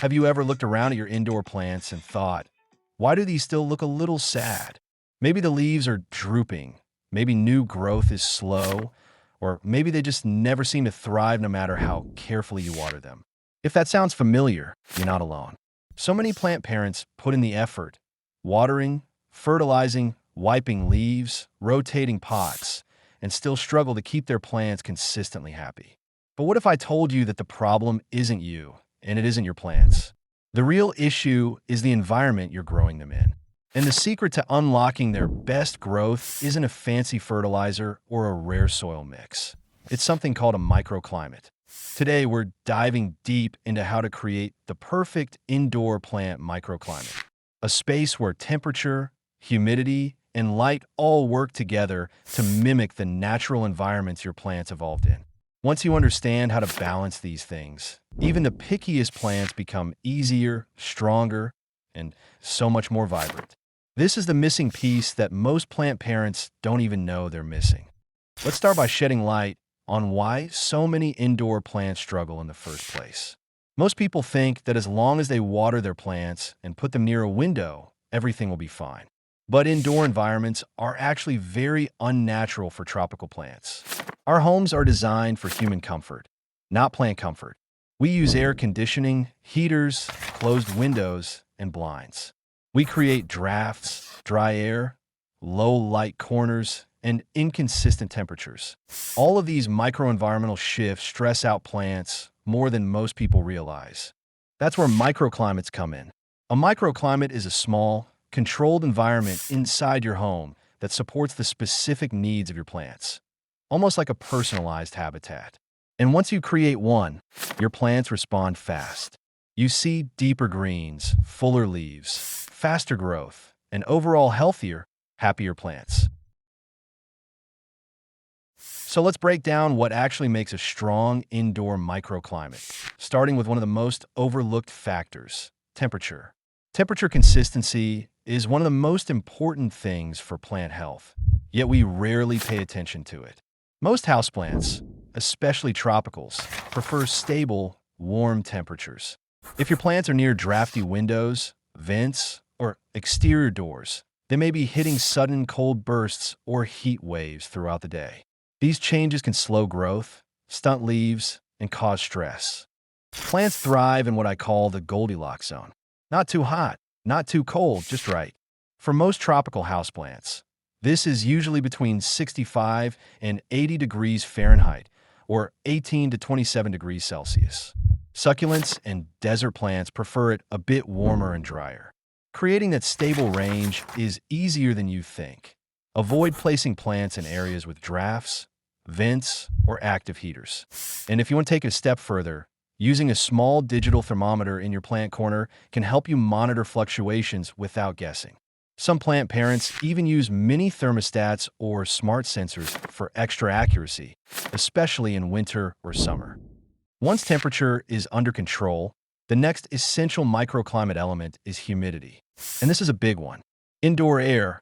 Have you ever looked around at your indoor plants and thought, why do these still look a little sad? Maybe the leaves are drooping, maybe new growth is slow, or maybe they just never seem to thrive no matter how carefully you water them. If that sounds familiar, you're not alone. So many plant parents put in the effort, watering, fertilizing, wiping leaves, rotating pots, and still struggle to keep their plants consistently happy. But what if I told you that the problem isn't you, and it isn't your plants? The real issue is the environment you're growing them in. And the secret to unlocking their best growth isn't a fancy fertilizer or a rare soil mix. It's something called a microclimate. Today, we're diving deep into how to create the perfect indoor plant microclimate, a space where temperature, humidity, and light all work together to mimic the natural environments your plants evolved in. Once you understand how to balance these things, even the pickiest plants become easier, stronger, and so much more vibrant. This is the missing piece that most plant parents don't even know they're missing. Let's start by shedding light on why so many indoor plants struggle in the first place. Most people think that as long as they water their plants and put them near a window, everything will be fine. But indoor environments are actually very unnatural for tropical plants. Our homes are designed for human comfort, not plant comfort. We use air conditioning, heaters, closed windows, and blinds. We create drafts, dry air, low light corners, and inconsistent temperatures. All of these microenvironmental shifts stress out plants more than most people realize. That's where microclimates come in. A microclimate is a small, controlled environment inside your home that supports the specific needs of your plants, almost like a personalized habitat. And once you create one, your plants respond fast. You see deeper greens, fuller leaves, faster growth, and overall healthier, happier plants. So let's break down what actually makes a strong indoor microclimate, starting with one of the most overlooked factors, temperature. Temperature consistency is one of the most important things for plant health, yet we rarely pay attention to it. Most houseplants, especially tropicals, prefer stable, warm temperatures. If your plants are near drafty windows, vents, or exterior doors, they may be hitting sudden cold bursts or heat waves throughout the day. These changes can slow growth, stunt leaves, and cause stress. Plants thrive in what I call the Goldilocks zone. Not too hot, not too cold, just right. For most tropical houseplants, this is usually between 65 and 80 degrees Fahrenheit, or 18 to 27 degrees Celsius. Succulents and desert plants prefer it a bit warmer and drier. Creating that stable range is easier than you think. Avoid placing plants in areas with drafts, vents, or active heaters. And if you want to take it a step further, using a small digital thermometer in your plant corner can help you monitor fluctuations without guessing. Some plant parents even use mini thermostats or smart sensors for extra accuracy, especially in winter or summer. Once temperature is under control, the next essential microclimate element is humidity. And this is a big one. Indoor air,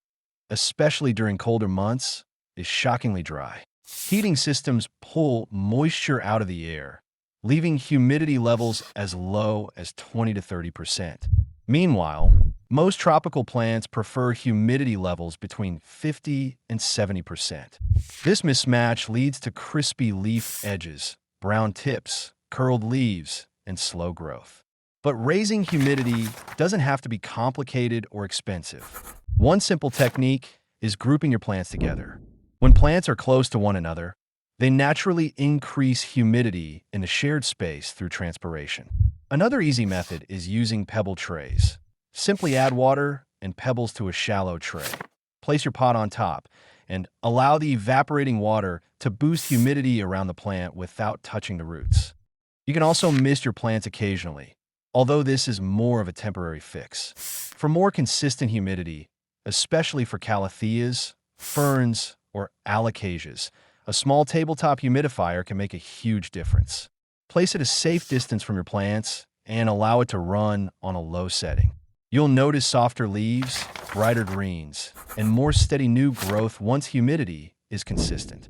especially during colder months, is shockingly dry. Heating systems pull moisture out of the air, leaving humidity levels as low as 20 to 30%. Meanwhile, most tropical plants prefer humidity levels between 50 and 70%. This mismatch leads to crispy leaf edges, brown tips, curled leaves, and slow growth. But raising humidity doesn't have to be complicated or expensive. One simple technique is grouping your plants together. When plants are close to one another, they naturally increase humidity in the shared space through transpiration. Another easy method is using pebble trays. Simply add water and pebbles to a shallow tray. Place your pot on top and allow the evaporating water to boost humidity around the plant without touching the roots. You can also mist your plants occasionally, although this is more of a temporary fix. For more consistent humidity, especially for calatheas, ferns, or alocasias, a small tabletop humidifier can make a huge difference. Place it a safe distance from your plants and allow it to run on a low setting. You'll notice softer leaves, brighter greens, and more steady new growth once humidity is consistent.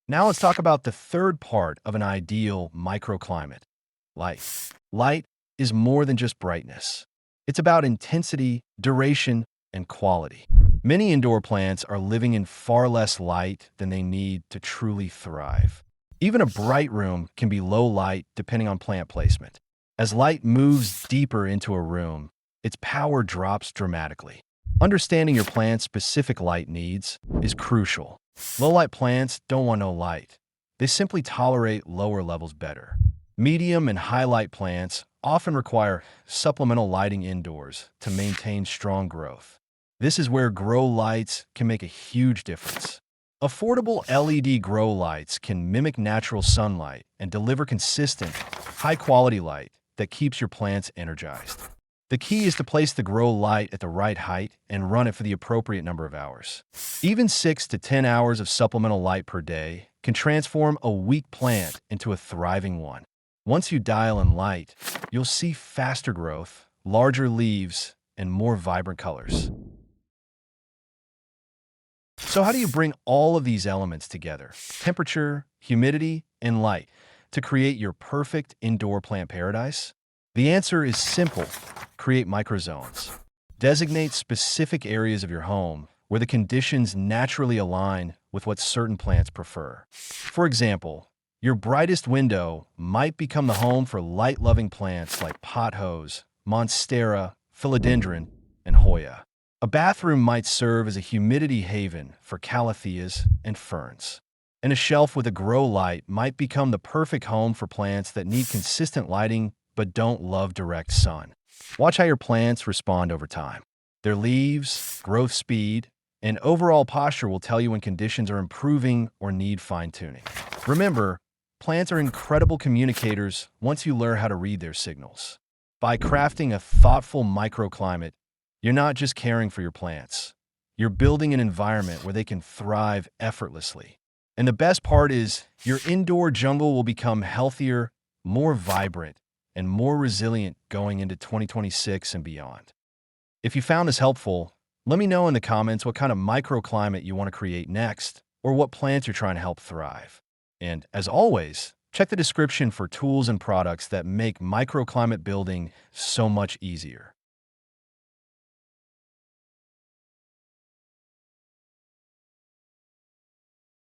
Now let's talk about the third part of an ideal microclimate, Light. Light is more than just brightness. It's about intensity, duration, and quality. Many indoor plants are living in far less light than they need to truly thrive. Even a bright room can be low light depending on plant placement. As light moves deeper into a room, its power drops dramatically. Understanding your plant's specific light needs is crucial. Low-light plants don't want no light. They simply tolerate lower levels better. Medium and high-light plants often require supplemental lighting indoors to maintain strong growth. This is where grow lights can make a huge difference. Affordable LED grow lights can mimic natural sunlight and deliver consistent, high-quality light that keeps your plants energized. The key is to place the grow light at the right height and run it for the appropriate number of hours. Even 6 to 10 hours of supplemental light per day can transform a weak plant into a thriving one. Once you dial in light, you'll see faster growth, larger leaves, and more vibrant colors. So how do you bring all of these elements together, temperature, humidity, and light, to create your perfect indoor plant paradise? The answer is simple. Create microzones. Designate specific areas of your home where the conditions naturally align with what certain plants prefer. For example, your brightest window might become the home for light-loving plants like pothos, monstera, philodendron, and Hoya. A bathroom might serve as a humidity haven for calatheas and ferns. And a shelf with a grow light might become the perfect home for plants that need consistent lighting but don't love direct sun. Watch how your plants respond over time. Their leaves, growth speed, and overall posture will tell you when conditions are improving or need fine-tuning. Remember, plants are incredible communicators once you learn how to read their signals. By crafting a thoughtful microclimate, you're not just caring for your plants. You're building an environment where they can thrive effortlessly. And the best part is, your indoor jungle will become healthier, more vibrant, and more resilient going into 2026 and beyond. If you found this helpful, let me know in the comments what kind of microclimate you want to create next, or what plants you're trying to help thrive. And as always, check the description for tools and products that make microclimate building so much easier.